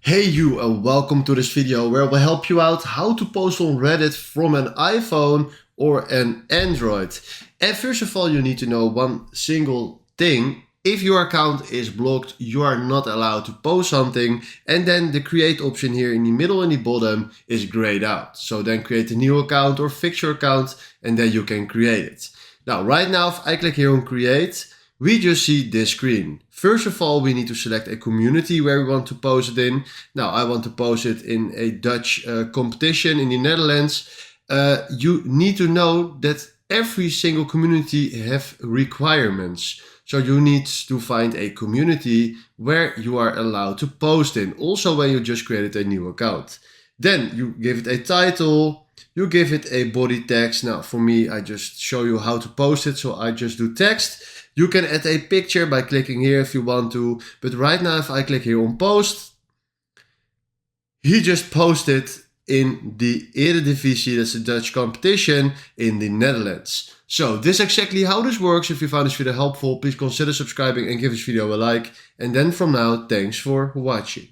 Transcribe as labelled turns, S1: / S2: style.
S1: Hey you, and welcome to this video where we'll help you out how to post on Reddit from an iPhone or an Android. And first of all, you need to know one single thing. If your account is blocked, you are not allowed to post something, and then the create option here in the middle and the bottom is grayed out. So then create a new account or fix your account and then you can create it. Now right now, if I click here on create, we just see this screen. First of all, we need to select a community where we want to post it in. Now, I want to post it in a Dutch competition in the Netherlands. You need to know that every single community have requirements. So you need to find a community where you are allowed to post in. Also when you just created a new account. Then you give it a title. You give it a body text. Now for me, I just show you how to post it. So I just do text. You can add a picture by clicking here if you want to. But right now, if I click here on post, he just posted in the Eredivisie, that's a Dutch competition in the Netherlands. So this is exactly how this works. If you found this video helpful, please consider subscribing and give this video a like. And then from now, thanks for watching.